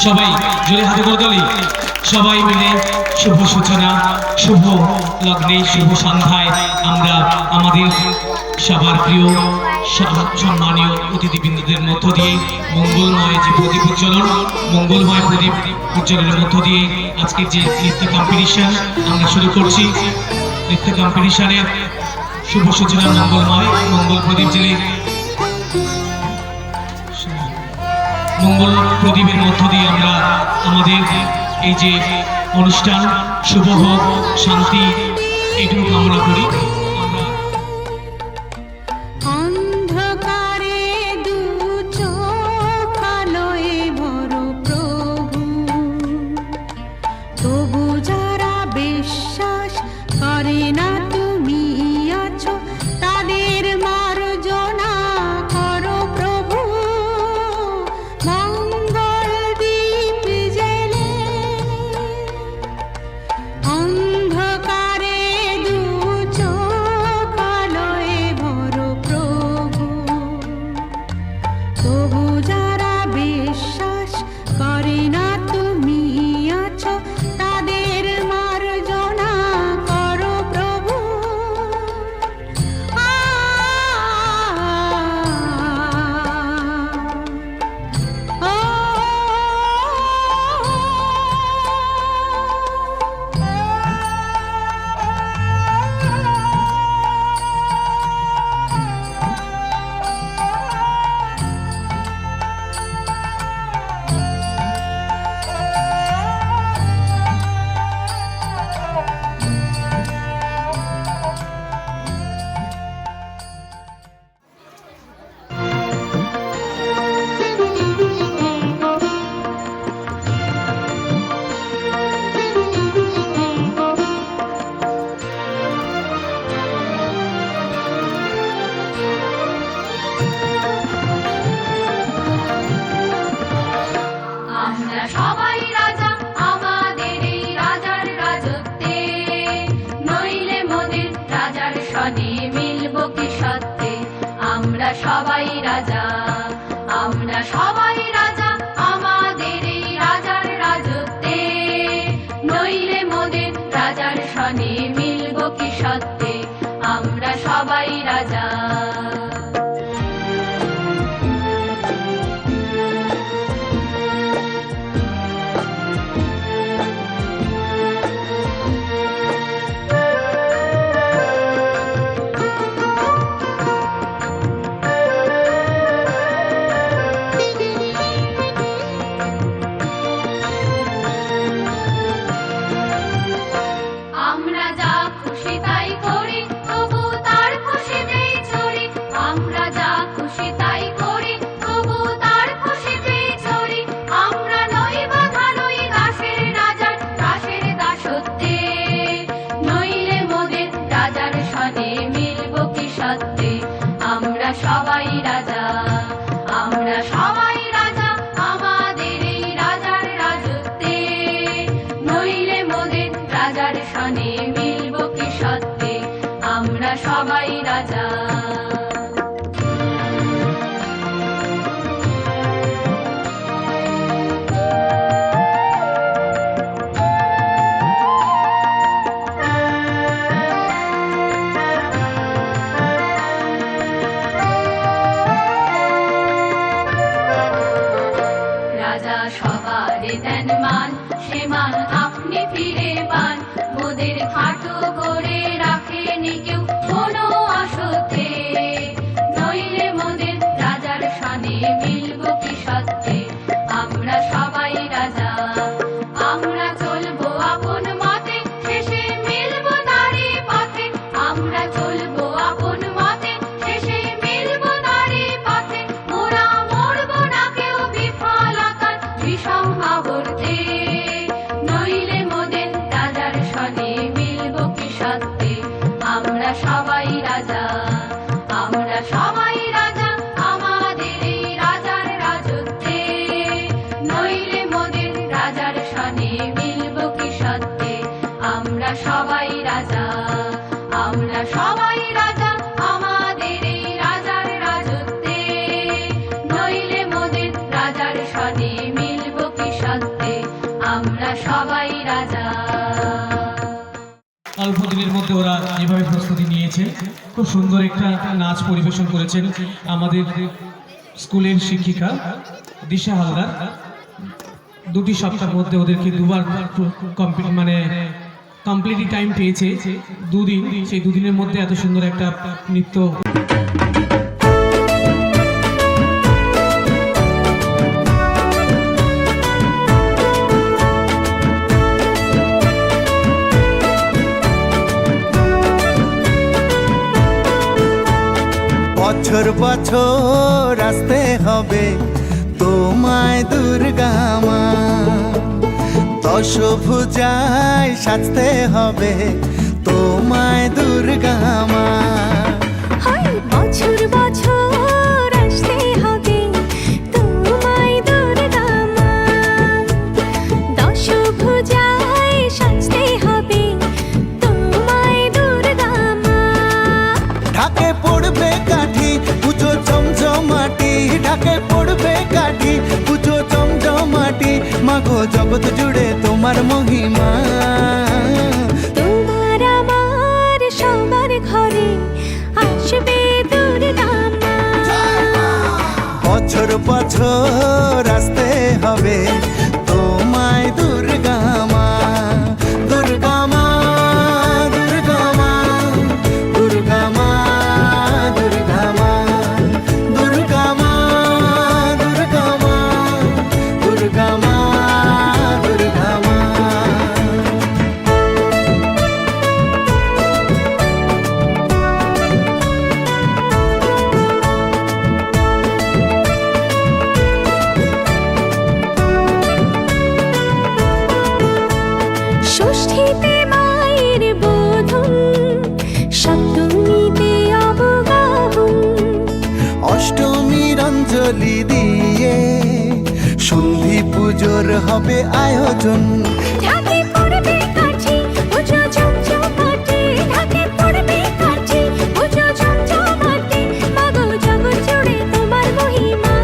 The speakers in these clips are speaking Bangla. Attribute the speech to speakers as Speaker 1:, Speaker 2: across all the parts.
Speaker 1: সবাই জোরে হাতে করতালি। সবাই মিলে শুভ সূচনা, শুভ লগ্নে, শুভ সন্ধ্যায় আমরা আমাদের সবার প্রিয় সম্মানীয় অতিথিবৃন্দদের মধ্য দিয়ে মঙ্গলময় যে প্রদীপ উজ্জ্বলন, মঙ্গলময় প্রদীপ উজ্জ্বলনের মধ্য দিয়ে আজকের যে নৃত্য কম্পিটিশন আমরা শুরু করছি। নৃত্য কম্পিটিশনের শুভ সূচনা মঙ্গলময় মঙ্গল প্রদীপ জেলে মঙ্গল প্রদীপের মধ্য দিয়ে আমরা আমাদের এই যে অনুষ্ঠান শুভ হোক, শান্তি এটুকু কামনা করি।
Speaker 2: সবাই রাজা, আমরা সবাই রাজা আমাদের এই রাজার রাজত্বে, নইলে মোদের রাজার সনে মিলব কি সত্যে, আমরা সবাই রাজা।
Speaker 1: ওরা যেভাবে প্রস্তুতি নিয়েছে, খুব সুন্দর একটা নাচ পরিবেশন করেছেন আমাদের স্কুলের শিক্ষিকা দিশা হালদার। 2টি সপ্তাহের মধ্যে ওদেরকে দুবার কমপ্লিটলি টাইম পেয়েছে, 2 দিন। সেই 2 দিনের মধ্যে এত সুন্দর একটা নৃত্য।
Speaker 3: বছর বছর আসতে হবে তোমায় দুর্গা মা, দশভুজায় সাজতে হবে তোমায় দুর্গা মা।
Speaker 4: বছর বছর আসতে হবে তোমায় দুর্গা মা, দশভুজায় সাজতে হবে তোমায় দুর্গা মা।
Speaker 3: ঢাকে পড়বে কাঠি পুজো জমজমাটি, ঢাকে পড়বে কাঠি পুজো জমজমাটি, মাগো জগৎ জুড়ে তোমার মহিমা।
Speaker 4: তোমার আমার সবার ঘরে আসবে দুর্গা মা।
Speaker 3: বছর বছর আসতে হবে তোমায় দুর্গা মা, দুর্গা মা, দুর্গা মা, দুর্গা মা, দুর্গা মা, দুর্গা মা, দুর্গা মা, দুর্গা মা, দুর্গা মা।
Speaker 4: ষষ্ঠীতে মায়ের বোধন, সপ্তমীতে অবগাহন,
Speaker 3: অষ্টমীর অঞ্জলি দিয়ে সন্ধি পুজোর হবে আয়োজন।
Speaker 4: ঢাকে পড়বে কাঠি পুজো জমজমাটি, ঢাকে পড়বে কাঠি পুজো জমজমাটি, মাগো জগৎ জুড়ে তোমার মহিমা।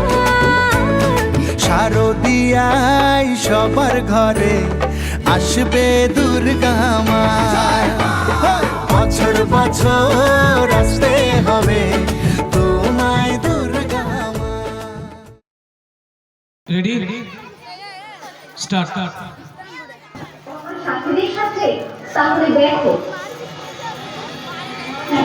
Speaker 3: শারদিয়ায় সবার ঘরে আসবে দুর্গা মা, বছর বছর আসতে হবে তোমায় দুর্গা মা।
Speaker 1: Ready, start.
Speaker 5: সাথীদের সাথে তাহলে দেখো।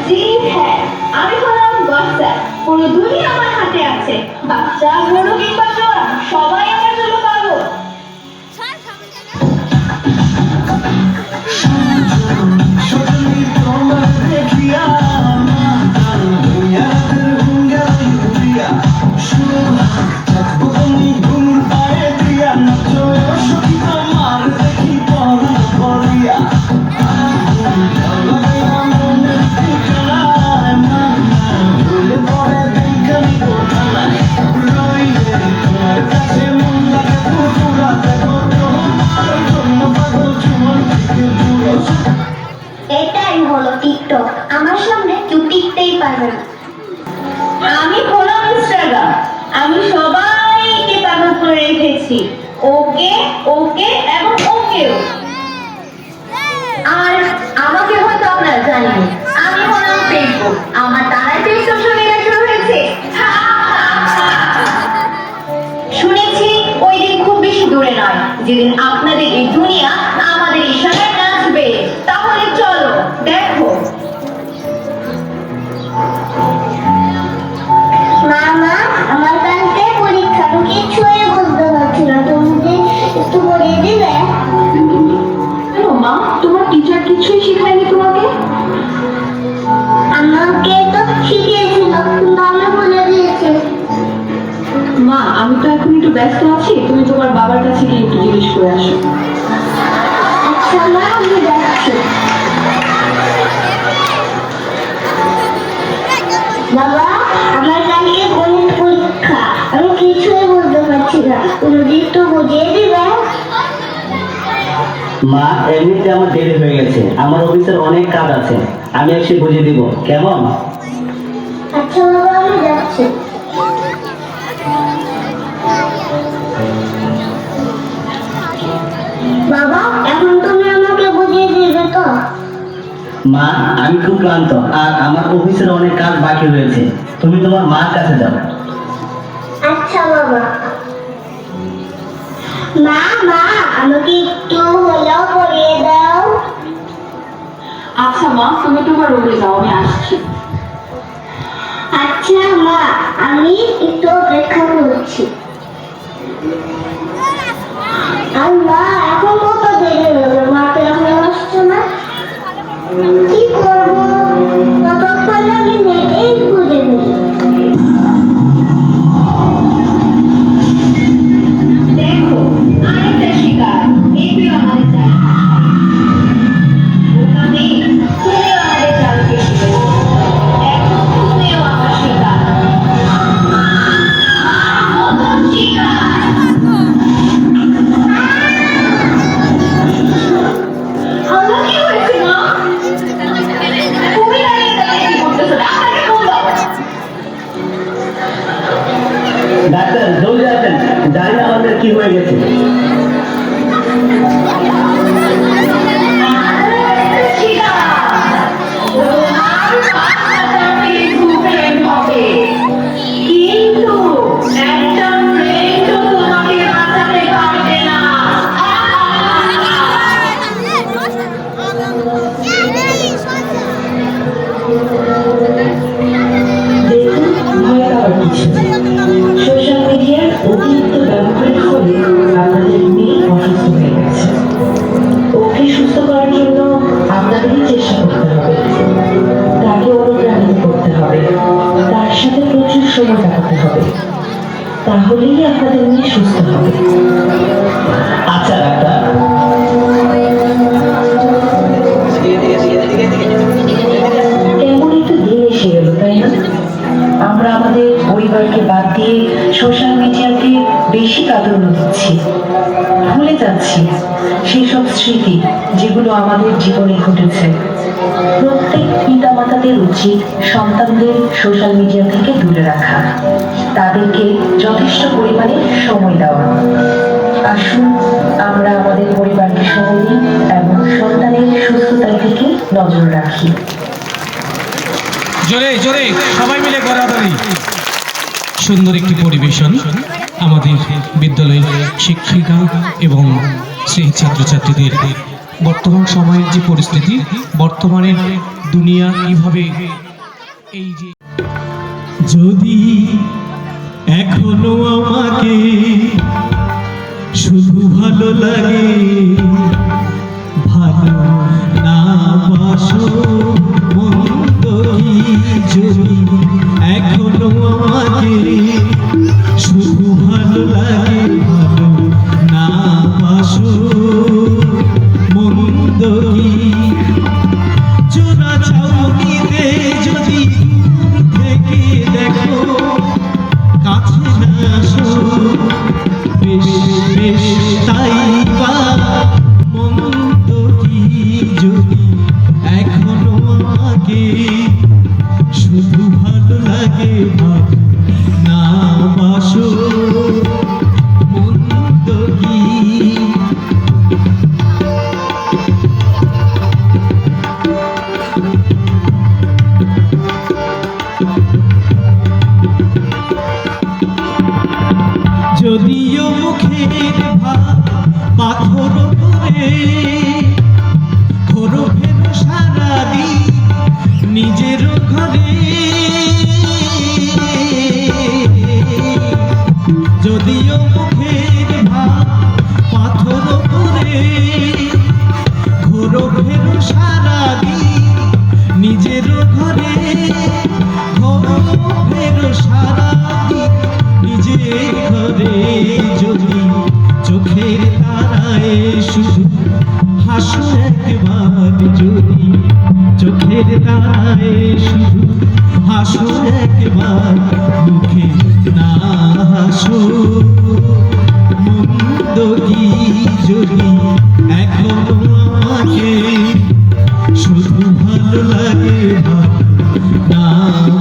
Speaker 5: জি হ্যাঁ, আমি হলাম বাচ্চা, পুরো দুনিয়া আমার হাতে আছে। বাচ্চা বড় কিংবা জোয়ান সবাই আমার জন্য পাগল। এটাই হলো টিকটক, আমার সামনে কেউ টিকতেই পারবে না। আমি হলাম ইনস্টাগ্রাম, আমি সবাইকে পাগল করে রেখেছি। ওকে ওকে এবং ওকেও। আর আমাকে হয়তো আপনারা জানেন, আমি হলাম ফেসবুক, আমার দ্বারাই তো সোশ্যাল মিডিয়া শুরু হয়েছে। শুনেছি ওই দিন খুব বেশি দূরে নয় যেদিন আপনাদের এই দুনিয়া আমাদের ইশারায় নাচবে। তাহলে চলো দেখো। মামা, আমার কালকে পরীক্ষা, আমি কিছুই বুঝতে পারছি না, তুমি যে একটু পড়িয়ে দিবে? মা, তোমার টিচার কিছুই শেখায়নি তোমাকে? আমাকে তো শিখিয়েছিল, কিন্তু আমি ভুলে দিয়েছি। মা, আমি তো এখন একটু ব্যস্ত আছি, তুমি তোমার বাবার কাছে গিয়ে একটু জিজ্ঞেস করে আসো। আচ্ছা মা, আমি যাচ্ছি। বাবা, আমার কালকে গণিত পরীক্ষা, আমি কিছুই বুঝতে পারছি না, তুমি একটু বুঝিয়ে দিবে?
Speaker 6: মা, এমনিতে আমার দেরি হয়ে গেছে, আমার অফিসের অনেক কাজ আছে, আমি এসে বুঝিয়ে দিব, কেমন?
Speaker 5: আচ্ছা বাবা, আমি যাচ্ছি। বাবা, এখন তুমি আমাকে বুঝিয়ে দিবে তো?
Speaker 6: মা, আমি খুব ক্লান্ত আর আমার অফিসের অনেক কাজ বাকি রয়েছে। তুমি তোমার মার কাছে যাও।
Speaker 5: আচ্ছা বাবা। মা মা আমাকে একটু হলেও পড়িয়ে দাও।
Speaker 2: আচ্ছা মা, তুমি তোমার রুমে যাও, আমি আসছি।
Speaker 5: আচ্ছা মা, আমি একটু অপেক্ষা করছি। আর মা, এখন কত দেরি হলো, মা তো এখন আসছে না। কি করবো, ততক্ষণ আমি নেটেই খুঁজে নিই। দেখো, আরেকটা শিকার, এটিও আমাদের চাল। ওখানে তুমিও আমাদের চালকে শিখেছো। এখন তুমিও আমার শিকার। আমার কি হয়েছে মা? তুমি দাঁড়িয়ে দাঁড়িয়ে কি করতেছো? ডাক্তারকে ফোন দাও।
Speaker 6: ডাক্তার, জলদি আসেন, জানি না আমাদের কি হয়ে গেছে।
Speaker 5: কিন্তু একটা ব্রেন তো তোমাকে বাঁচাতে পারবে না।
Speaker 7: সোশ্যাল মিডিয়ার অতিরিক্ত ব্যবহারের ফলে আপনাদের মেয়ে অসুস্থ হয়ে গেছে। ওকে সুস্থ করার জন্য আপনাদেরই চেষ্টা করতে হবে। তাকে অনুপ্রাণিত করতে হবে, তার সাথে প্রচুর সময় কাটাতে হবে। তাহলেই আপনাদের মেয়ে সুস্থ হবে।
Speaker 6: আচ্ছা ডাক্তার।
Speaker 7: কেমন একটু দিন এসে গেল, তাই না? আমরা আমাদের পরিবারকে বাদ দিয়ে সোশ্যাল মিডিয়াকে বেশি প্রাধান্য দিচ্ছি, ভুলে যাচ্ছি সেই সব স্মৃতি যেগুলো আমাদের জীবনে ঘটেছে। প্রত্যেক পিতামাতাদের উচিত সন্তানদের সোশ্যাল মিডিয়া থেকে দূরে রাখা, তাদেরকে যথেষ্ট পরিমাণে সময় দেওয়া। আসুন আমরা আমাদের পরিবারকে সময় দিই এবং সন্তানের সুস্থতার দিকে নজর রাখি।
Speaker 1: জোরে জোরে সবাই মিলে গড়াগড়ি। সুন্দর একটি পরিবেশন আমাদের বিদ্যালয়ের শিক্ষিকা এবং সেই ছাত্রছাত্রীদের। বর্তমান সময়ের যে পরিস্থিতি, বর্তমানের দুনিয়া কিভাবে এই যে
Speaker 8: যদি এখনো আমাকে শুধু ভালো লাগে, ভালো না বাসো মন্দ কি, যদি এখনো আমাকে শুধু ভালো লাগে, ভালো না বাসো মন্দ কি, চোরা চাউনিতে যদি দূর থেকে দেখো, কাছে না আসো, বেশ বেশ তাই বা মন্দ কি, যদি এখনো আমাকে শুধু ভালো লাগে, ভালো না বাসো মন্দ কি। যদিও মুখের ভাব পাথর করে ঘোরো ফেরো সারাদিন নিজের ঘরে, যদিও মুখের ভাব পাথর করে ঘোরো ফেরো সারাদিন নিজের ঘরে, ঘোরো ফেরো সারাদিন নিজের ঘরে, যদি চোখের তারায় শুধু হাসো একবার, যদি চোখের তারায় শুধু হাসো একবার, মুখে না হাসো মন্দ কি, যদি এখনো আমাকে শুধু ভালো লাগে, ভালো না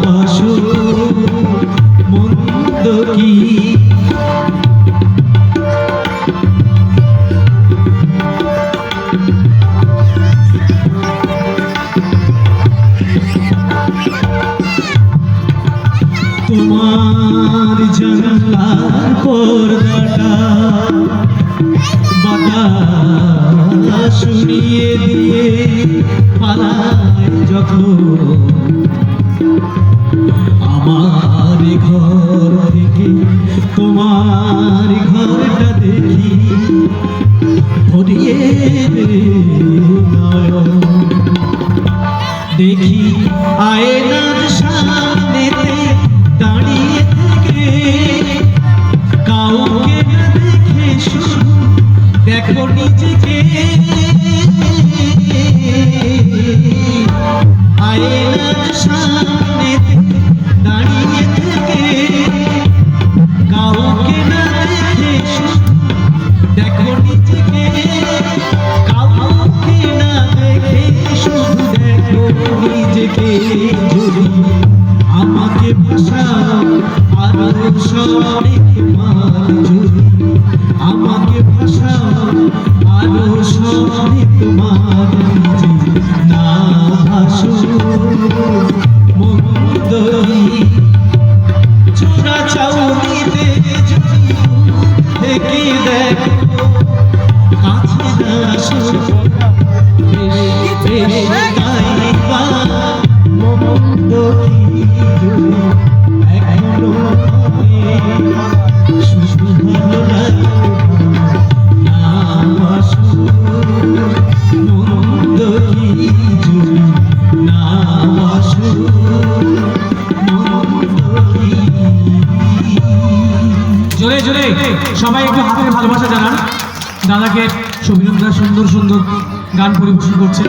Speaker 8: বাসো মন্দ কি। তোমার জানলার পর্দাটা বাতাস শুনিয়ে দিয়ে পালায় যখন আমার ঘর থেকে তোমার ঘরটা দেখি ভরিয়ে নয়ন দেখি আয়নার সামনেতে দাঁড়িয়ে থেকে কাউকে না দেখে শুধু দেখো নিজেকে আয়নার সামনেতে দাঁড়িয়ে থেকে কাউকে না দেখে শুধু দেখো নিজেকে কাউকে না দেখে শুধু দেখো নিজেকে যদি আমাকে ভাষাও আরো সরে তোমার যদি আমাকে ভাষাও আরো সরে তোমার নিজে না ভাষো মন্দরি চোরা চাউনিতে যদি থেকে দেখো কাছে না আসো গাইবা মন্দ কি এখনো শুধু ভালো লাগে না আসো মন্দ কি না আসো মন্দ কি
Speaker 1: জোরে জোরে সবাই একটু হাতের ভালোবাসা জানান দাদাকে। সুবিনন্দা সুন্দর সুন্দর গান পরিবেশন করছে,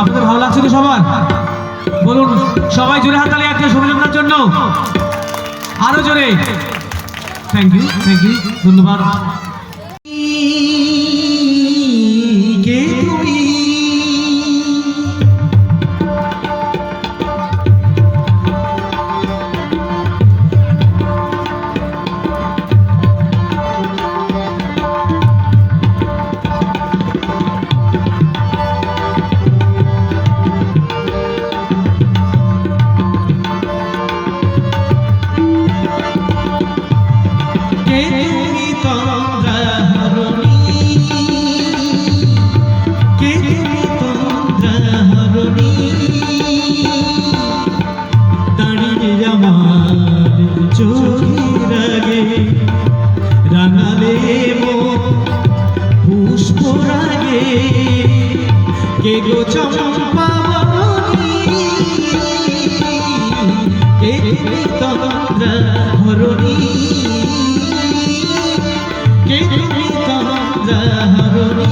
Speaker 1: আপনাদের ভালো লাগছে তো সবার? বলুন সবাই জোরে হাততালি একটা সুবিনন্দার জন্য, আরো জোরে। থ্যাংক ইউ ধন্যবাদ।
Speaker 8: কে তুমি রাঙালে পুষ্প রাগে কে গো চম্পা কে তন্দ্রা হরণী কে তন্দ্রা হরণী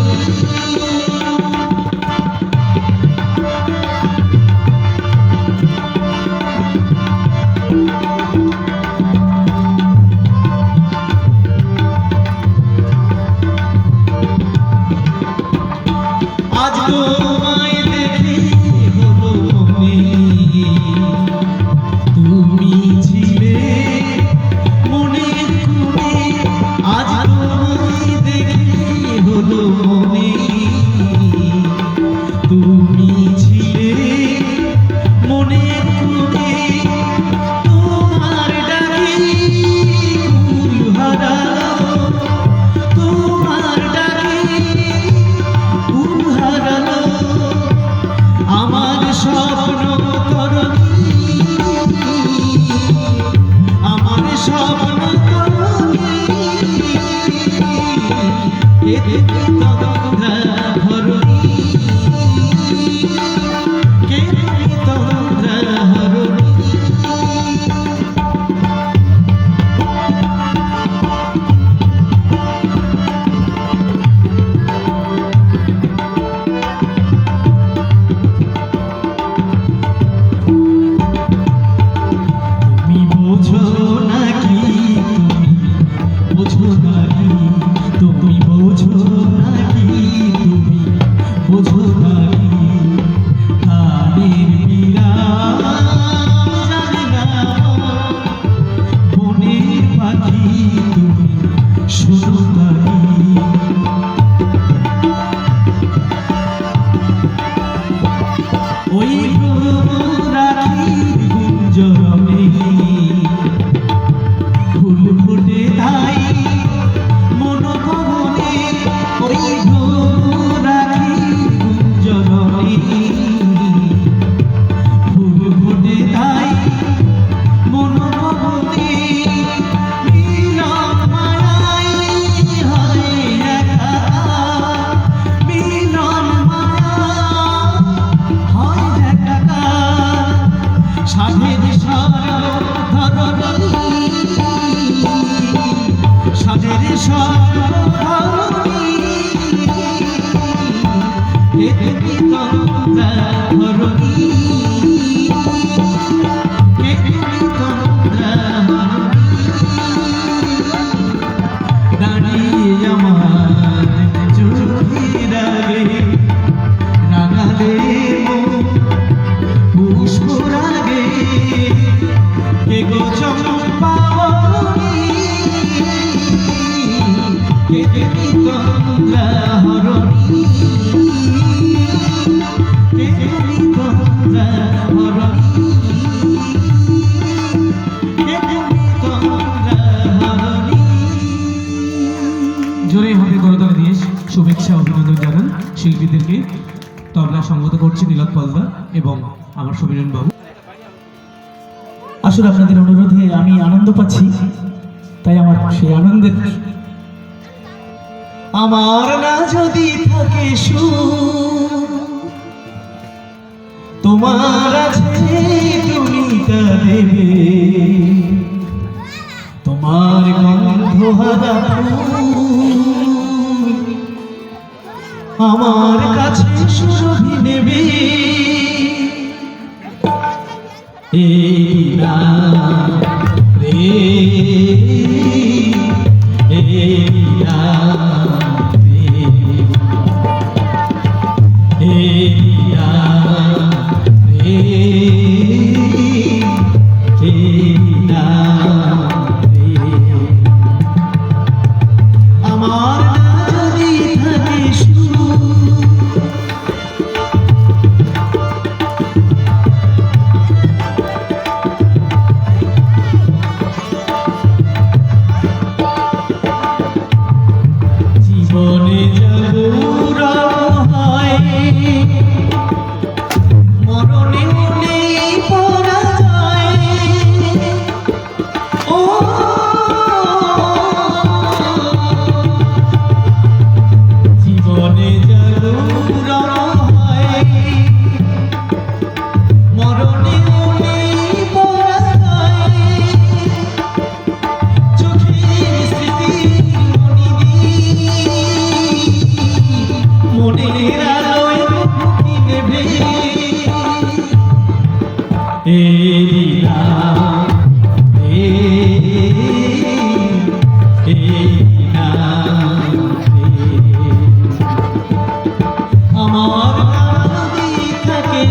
Speaker 8: আজ তোমায় দেখে হলো মনে তুমি ছিলে মনের কোণে আজ তোমায় দেখে হলো মনে তুমি ছিলে মনের কোণে তোমার ডাকে ফুল হারালো তোমার ডাকে আমার স্বপ্ন করনি আমার স্বপ্ন করনি তন্দ্রা হরণী কে তন্দ্রা হরণী বোঝো নাকি তুমি বোঝো নাকি তুমি বোঝো নাকি কানের পীড়া জানি না বনের পাখি তুমি শোনো নাকি ওই রাখির গুঞ্জনে
Speaker 1: শিল্পীদেরকে তবলা সঙ্গত করছে নীলত পলদার এবং আমার সমীরণ বাবু।
Speaker 8: আসলে আপনাদের অনুরোধে আমি আনন্দ পাচ্ছি, তাই আমার সেই আনন্দের আমার না যদি থাকে তোমার আছে তুমি তা দেবে, তোমার গন্ধ হারা আমার কাছে সুরভি নেবে। আমার যদি থাকে জীবনে যাব হয় মরণে নেই পরাজয়। ও জীবনে যাব হয় মরণে নেই পরাজয়। চোখের স্মৃতি মনের আলোয় মুক্তি নেবে। আমার যদি থাকে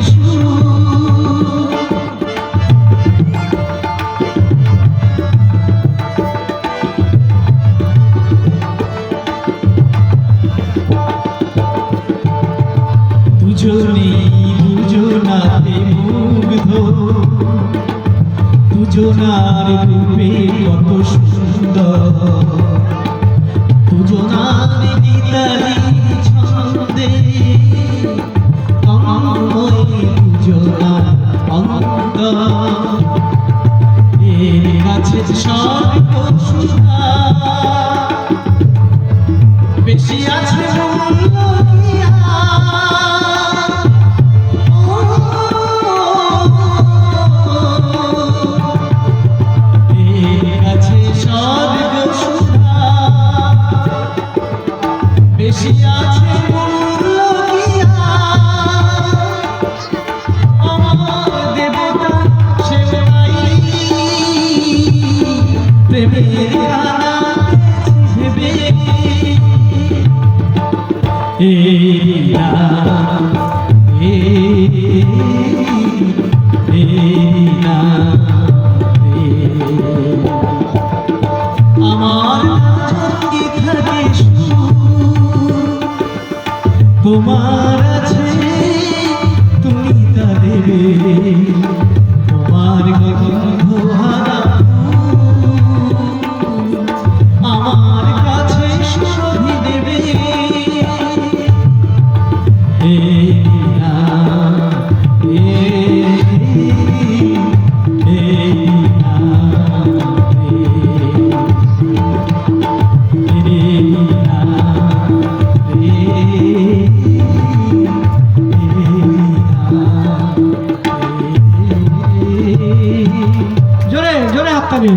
Speaker 8: দুজনে দুজনাতে মুগ্ধ, দুজনার রূপে কত সুন্দর, দুজনার গীতালি ছন্দে অঙ্গময় দুজনার অঙ্গ। এর কাছে স্বর্গ সুধা বেশি আছে মূল্য দিয়া। বেশি আছে মূল্য দিয়া। আমার দেবতা সেবাই প্রেমের আনা ভেবে। আমার যদি থাকে তোমার আছে তুমি তা দেবে, তোমার গন্ধ হারা আমার কাছে সুরভি দেবে। জোরে জোরে হাততালি।